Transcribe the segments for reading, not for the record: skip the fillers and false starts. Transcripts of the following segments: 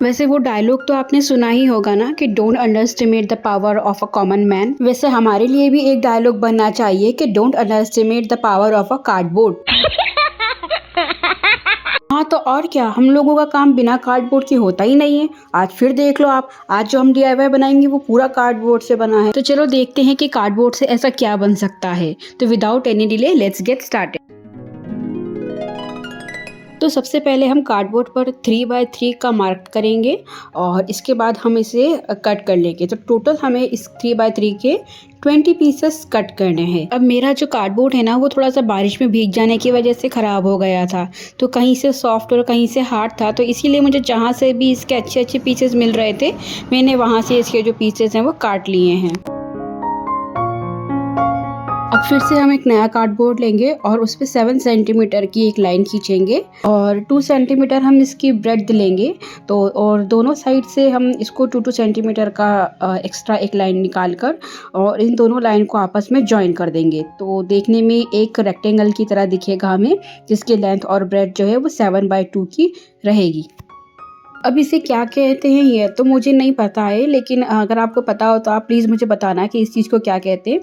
वैसे वो डायलॉग तो आपने सुना ही होगा ना कि don't underestimate the power of a common man. वैसे हमारे लिए भी एक डायलॉग बनना चाहिए कि don't underestimate the power of a cardboard. हाँ, तो और क्या, हम लोगों का काम बिना कार्डबोर्ड के होता ही नहीं है। आज फिर देख लो आप, आज जो हम डीआईवाई बनाएंगे वो पूरा कार्डबोर्ड से बना है। तो चलो देखते हैं कि कार्डबोर्ड से ऐसा क्या बन सकता है। तो without any delay let's get started. तो सबसे पहले हम कार्डबोर्ड पर 3x3 का मार्क करेंगे और इसके बाद हम इसे कट कर लेंगे। तो टोटल हमें इस 3x3 के 20 पीसेस कट करने हैं। अब मेरा जो कार्डबोर्ड है ना वो थोड़ा सा बारिश में भीग जाने की वजह से ख़राब हो गया था। तो कहीं से सॉफ्ट और कहीं से हार्ड था, तो इसीलिए मुझे जहाँ से भी इसके अच्छे अच्छे पीसेस मिल रहे थे मैंने वहाँ से इसके जो पीसेस हैं वो काट लिए हैं। अब फिर से हम एक नया कार्डबोर्ड लेंगे और उस पर 7 सेंटीमीटर की एक लाइन खींचेंगे और 2 सेंटीमीटर हम इसकी ब्रेड्थ लेंगे। तो और दोनों साइड से हम इसको 2 सेंटीमीटर का एक्स्ट्रा एक लाइन निकाल कर और इन दोनों लाइन को आपस में जॉइन कर देंगे। तो देखने में एक रेक्टेंगल की तरह दिखेगा हमें, जिसकी लेंथ और ब्रेड्थ जो है वो 7/2 की रहेगी। अब इसे क्या कहते हैं ये तो मुझे नहीं पता है, लेकिन अगर आपको पता हो तो आप प्लीज़ मुझे बताना कि इस चीज़ को क्या कहते हैं।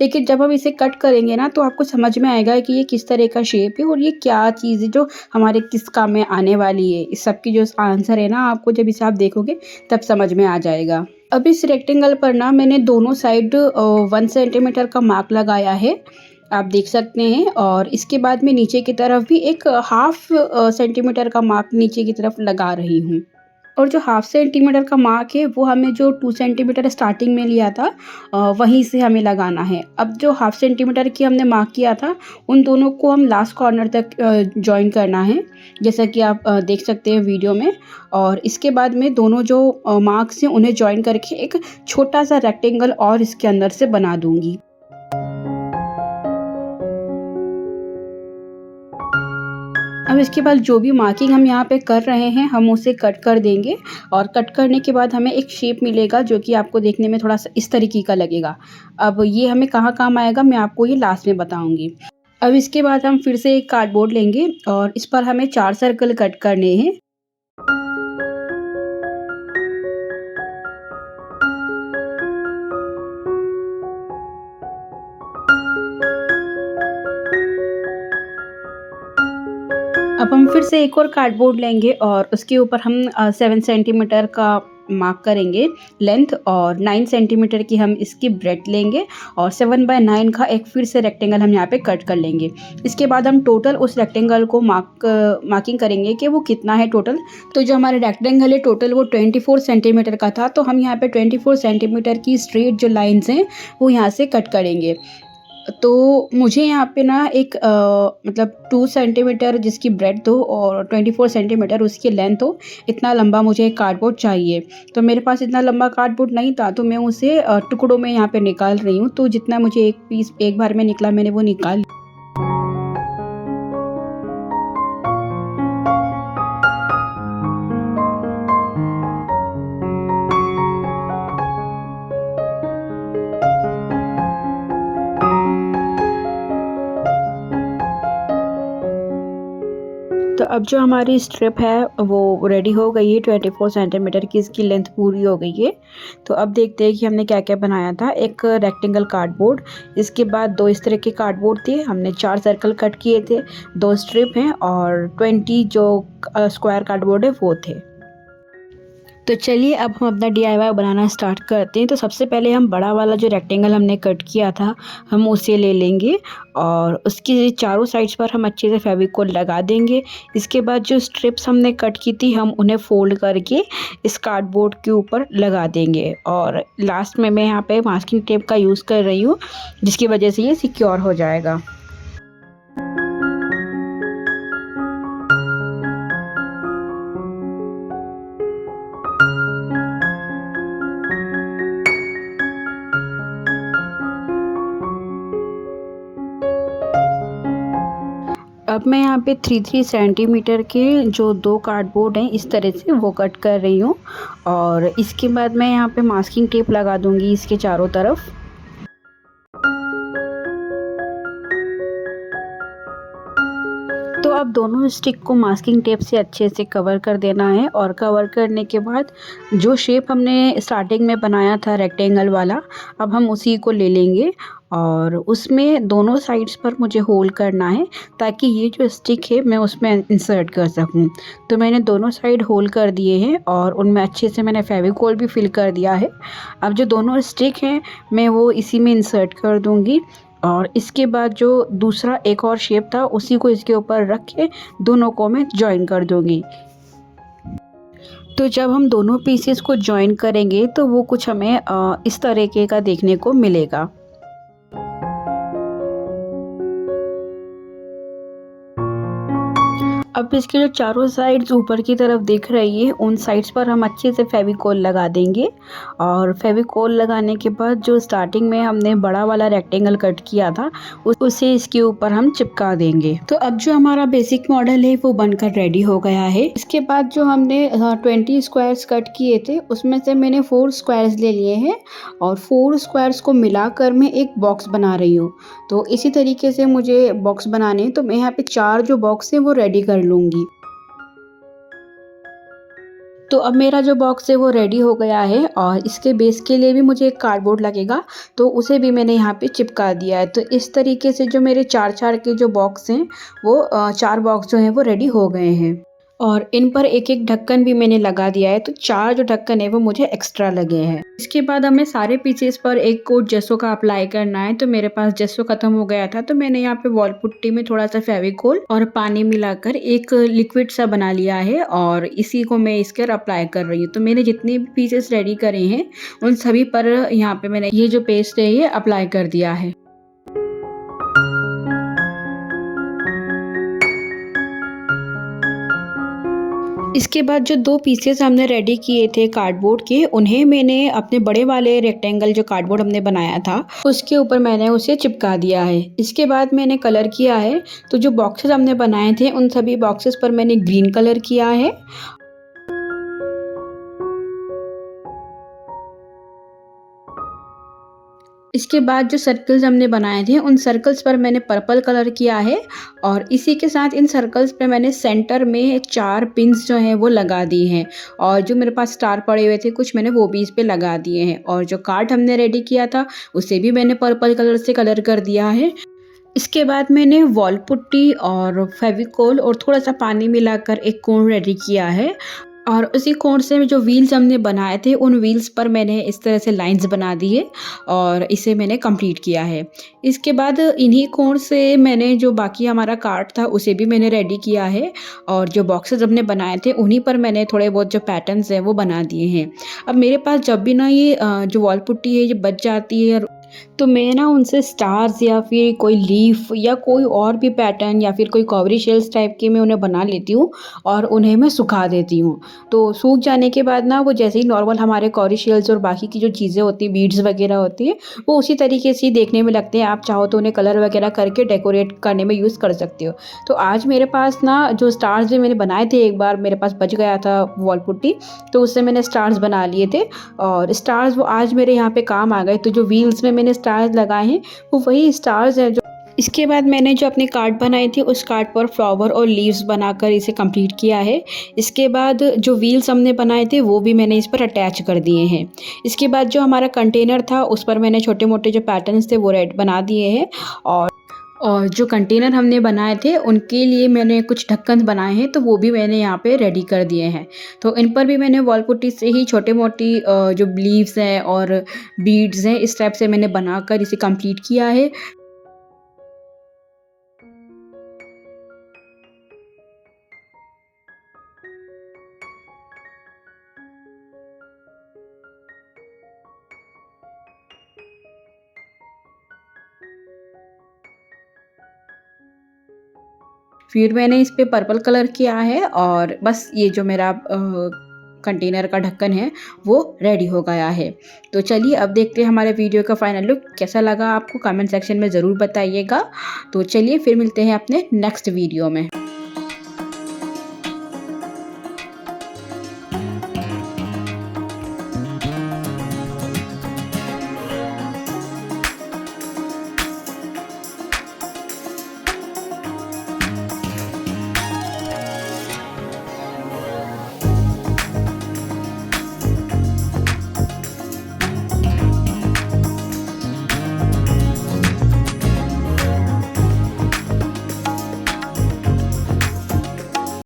लेकिन जब हम इसे कट करेंगे ना तो आपको समझ में आएगा कि ये किस तरह का शेप है और ये क्या चीज़ है जो हमारे किस काम में आने वाली है। इस सब की जो आंसर है ना, आपको जब इसे आप देखोगे तब समझ में आ जाएगा। अब इस रेक्टेंगल पर ना मैंने दोनों साइड 1 सेंटीमीटर का मार्क लगाया है, आप देख सकते हैं। और इसके बाद मैं नीचे की तरफ भी एक हाफ सेंटीमीटर का मार्क नीचे की तरफ लगा रही हूँ। और जो हाफ सेंटीमीटर का मार्क है वो हमें जो 2 सेंटीमीटर स्टार्टिंग में लिया था वहीं से हमें लगाना है। अब जो हाफ सेंटीमीटर की हमने मार्क किया था उन दोनों को हम लास्ट कॉर्नर तक जॉइन करना है, जैसा कि आप देख सकते हैं वीडियो में। और इसके बाद में दोनों जो मार्क्स हैं उन्हें जॉइन करके एक छोटा सा रेक्टेंगल और इसके अंदर से बना दूंगी। अब इसके बाद जो भी मार्किंग हम यहाँ पे कर रहे हैं हम उसे कट कर देंगे और कट करने के बाद हमें एक शेप मिलेगा जो कि आपको देखने में थोड़ा सा इस तरीके का लगेगा। अब ये हमें कहाँ काम आएगा मैं आपको ये लास्ट में बताऊंगी। अब इसके बाद हम फिर से एक कार्डबोर्ड लेंगे और इस पर हमें 4 सर्कल कट करने हैं। अब हम फिर से एक और कार्डबोर्ड लेंगे और उसके ऊपर हम 7 सेंटीमीटर का मार्क करेंगे लेंथ और 9 सेंटीमीटर की हम इसकी ब्रेड्थ लेंगे और 7/9 का एक फिर से रेक्टेंगल हम यहाँ पे कट कर लेंगे। इसके बाद हम टोटल उस रेक्टेंगल को मार्किंग करेंगे कि वो कितना है टोटल। तो जो हमारा रेक्टेंगल है टोटल वो 24 सेंटीमीटर का था, तो हम यहाँ पे 24 सेंटीमीटर की स्ट्रेट जो लाइन्स हैं वो यहाँ से कट करेंगे। तो मुझे यहाँ पे ना एक मतलब 2 सेंटीमीटर जिसकी ब्रेड्थ हो और 24 सेंटीमीटर उसकी लेंथ हो, इतना लंबा मुझे एक कार्डबोर्ड चाहिए। तो मेरे पास इतना लंबा कार्डबोर्ड नहीं था, तो मैं उसे टुकड़ों में यहाँ पे निकाल रही हूँ। तो जितना मुझे एक पीस एक बार में निकला मैंने वो निकाल। तो अब जो हमारी स्ट्रिप है वो रेडी हो गई है, 24 सेंटीमीटर की इसकी लेंथ पूरी हो गई है। तो अब देखते हैं कि हमने क्या क्या बनाया था। एक रेक्टेंगल कार्डबोर्ड, इसके बाद 2 इस तरह के कार्डबोर्ड थे, हमने 4 सर्कल कट किए थे, 2 स्ट्रिप हैं और 20 जो स्क्वायर कार्डबोर्ड है वो थे। तो चलिए अब हम अपना डीआईवाई बनाना स्टार्ट करते हैं। तो सबसे पहले हम बड़ा वाला जो रेक्टेंगल हमने कट किया था हम उसे ले लेंगे और उसकी चारों साइड्स पर हम अच्छे से फेविकोल लगा देंगे। इसके बाद जो स्ट्रिप्स हमने कट की थी हम उन्हें फोल्ड करके इस कार्डबोर्ड के ऊपर लगा देंगे। और लास्ट में मैं यहाँ पे मास्किंग टेप का यूज़ कर रही हूँ, जिसकी वजह से ये सिक्योर हो जाएगा। अब मैं यहाँ पे 3 सेंटीमीटर के जो 2 कार्डबोर्ड हैं इस तरह से वो कट कर रही हूँ और इसके बाद मैं यहाँ पे मास्किंग टेप लगा दूँगी इसके चारों तरफ। तो अब दोनों स्टिक को मास्किंग टेप से अच्छे से कवर कर देना है और कवर करने के बाद जो शेप हमने स्टार्टिंग में बनाया था रेक्टेंगल वाला, अब हम उसी को ले लेंगे और उसमें दोनों साइड्स पर मुझे होल करना है ताकि ये जो स्टिक है मैं उसमें इंसर्ट कर सकूं। तो मैंने दोनों साइड होल कर दिए हैं और उनमें अच्छे से मैंने फेविकोल भी फिल कर दिया है। अब जो दोनों स्टिक हैं मैं वो इसी में इंसर्ट कर दूंगी और इसके बाद जो दूसरा एक और शेप था उसी को इसके ऊपर रख के दोनों को मैं जॉइन कर दूंगी। तो जब हम दोनों पीसेस को जॉइन करेंगे तो वो कुछ हमें इस तरीके का देखने को मिलेगा। अब इसके जो चारों साइड्स ऊपर की तरफ दिख रही है उन साइड्स पर हम अच्छे से फेविकोल लगा देंगे और फेविकोल लगाने के बाद जो स्टार्टिंग में हमने बड़ा वाला रेक्टेंगल कट किया था उसे इसके ऊपर हम चिपका देंगे। तो अब जो हमारा बेसिक मॉडल है वो बनकर रेडी हो गया है। इसके बाद जो हमने 20 स्क्वायर्स कट किए थे उसमें से मैंने 4 स्क्वायर्स ले लिए हैं और 4 स्क्वायर्स को मिलाकर मैं एक बॉक्स बना रही हूँ। तो इसी तरीके से मुझे बॉक्स बनाने हैं, तो मैं यहाँ पे 4 जो बॉक्स है वो रेडी कर लूँगी। तो अब मेरा जो बॉक्स है वो रेडी हो गया है और इसके बेस के लिए भी मुझे एक कार्डबोर्ड लगेगा, तो उसे भी मैंने यहाँ पे चिपका दिया है। तो इस तरीके से जो मेरे 4-4 के जो बॉक्स हैं वो 4 बॉक्स जो हैं वो रेडी हो गए हैं और इन पर एक एक ढक्कन भी मैंने लगा दिया है। तो 4 जो ढक्कन है वो मुझे एक्स्ट्रा लगे हैं। इसके बाद हमें सारे पीसेस पर एक कोट जेसो का अप्लाई करना है। तो मेरे पास जेसो खत्म हो गया था तो मैंने यहाँ पे वॉल पुट्टी में थोड़ा सा फेविकोल और पानी मिलाकर एक लिक्विड सा बना लिया है और इसी को मैं इसके अप्लाई कर रही हूँ। तो मैंने जितने भी पीसेस रेडी करे हैं उन सभी पर यहाँ पे मैंने ये जो पेस्ट है ये अप्लाई कर दिया है। इसके बाद जो 2 पीसेस हमने रेडी किए थे कार्डबोर्ड के उन्हें मैंने अपने बड़े वाले रेक्टेंगल जो कार्डबोर्ड हमने बनाया था उसके ऊपर मैंने उसे चिपका दिया है। इसके बाद मैंने कलर किया है। तो जो बॉक्सेस हमने बनाए थे उन सभी बॉक्सेस पर मैंने ग्रीन कलर किया है। इसके बाद जो सर्कल्स हमने बनाए थे उन सर्कल्स पर मैंने पर्पल कलर किया है और इसी के साथ इन सर्कल्स पे मैंने सेंटर में 4 पिंस जो हैं वो लगा दिए हैं और जो मेरे पास स्टार पड़े हुए थे कुछ मैंने वो भी इस पे लगा दिए हैं और जो कार्ड हमने रेडी किया था उसे भी मैंने पर्पल कलर से कलर कर दिया है। इसके बाद मैंने वॉल पुट्टी और फेविकोल और थोड़ा सा पानी मिलाकर एक कोन रेडी किया है और उसी कोण से जो व्हील्स हमने बनाए थे उन व्हील्स पर मैंने इस तरह से लाइंस बना दिए और इसे मैंने कंप्लीट किया है। इसके बाद इन्हीं कोण से मैंने जो बाकी हमारा कार्ड था उसे भी मैंने रेडी किया है और जो बॉक्सेस हमने बनाए थे उन्हीं पर मैंने थोड़े बहुत जो पैटर्न्स हैं वो बना दिए हैं। अब मेरे पास जब भी ना ये जो वॉल पुट्टी है ये बच जाती है तो मैं ना उनसे स्टार्स या फिर कोई लीफ या कोई और भी पैटर्न या फिर कोई कवरी शेल्स टाइप के मैं उन्हें बना लेती हूँ और उन्हें मैं सुखा देती हूँ। तो सूख जाने के बाद ना वो जैसे ही नॉर्मल हमारे कवरी शेल्स और बाकी की जो चीज़ें होती हैं बीड्स वगैरह होती है वो उसी तरीके से देखने में लगते हैं। आप चाहो तो उन्हें कलर वगैरह करके डेकोरेट करने में यूज़ कर सकते हो। तो आज मेरे पास ना जो स्टार्स जो मैंने बनाए थे एक बार मेरे पास बच गया था वॉल पुट्टी तो उससे मैंने स्टार्स बना लिए थे और स्टार्स वो आज मेरे यहाँ पे काम आ गए। तो जो व्हील्स में मैंने स्टार्स लगाए हैं वो वही स्टार्स हैं जो इसके बाद मैंने जो अपनी कार्ड बनाई थी उस कार्ड पर फ्लावर और लीव्स बनाकर इसे कंप्लीट किया है। इसके बाद जो व्हील्स हमने बनाए थे वो भी मैंने इस पर अटैच कर दिए हैं। इसके बाद जो हमारा कंटेनर था उस पर मैंने छोटे मोटे जो पैटर्न्स थे वो रेड बना दिए हैं और जो कंटेनर हमने बनाए थे उनके लिए मैंने कुछ ढक्कन बनाए हैं तो वो भी मैंने यहाँ पे रेडी कर दिए हैं। तो इन पर भी मैंने वॉल पुट्टी से ही छोटे मोटी जो लीव्स हैं और बीड्स हैं इस टाइप से मैंने बनाकर इसे कंप्लीट किया है। फिर मैंने इस पे पर्पल कलर किया है और बस ये जो मेरा कंटेनर का ढक्कन है वो रेडी हो गया है। तो चलिए अब देखते हैं हमारे वीडियो का फाइनल लुक कैसा लगा आपको, कमेंट सेक्शन में ज़रूर बताइएगा। तो चलिए फिर मिलते हैं अपने नेक्स्ट वीडियो में।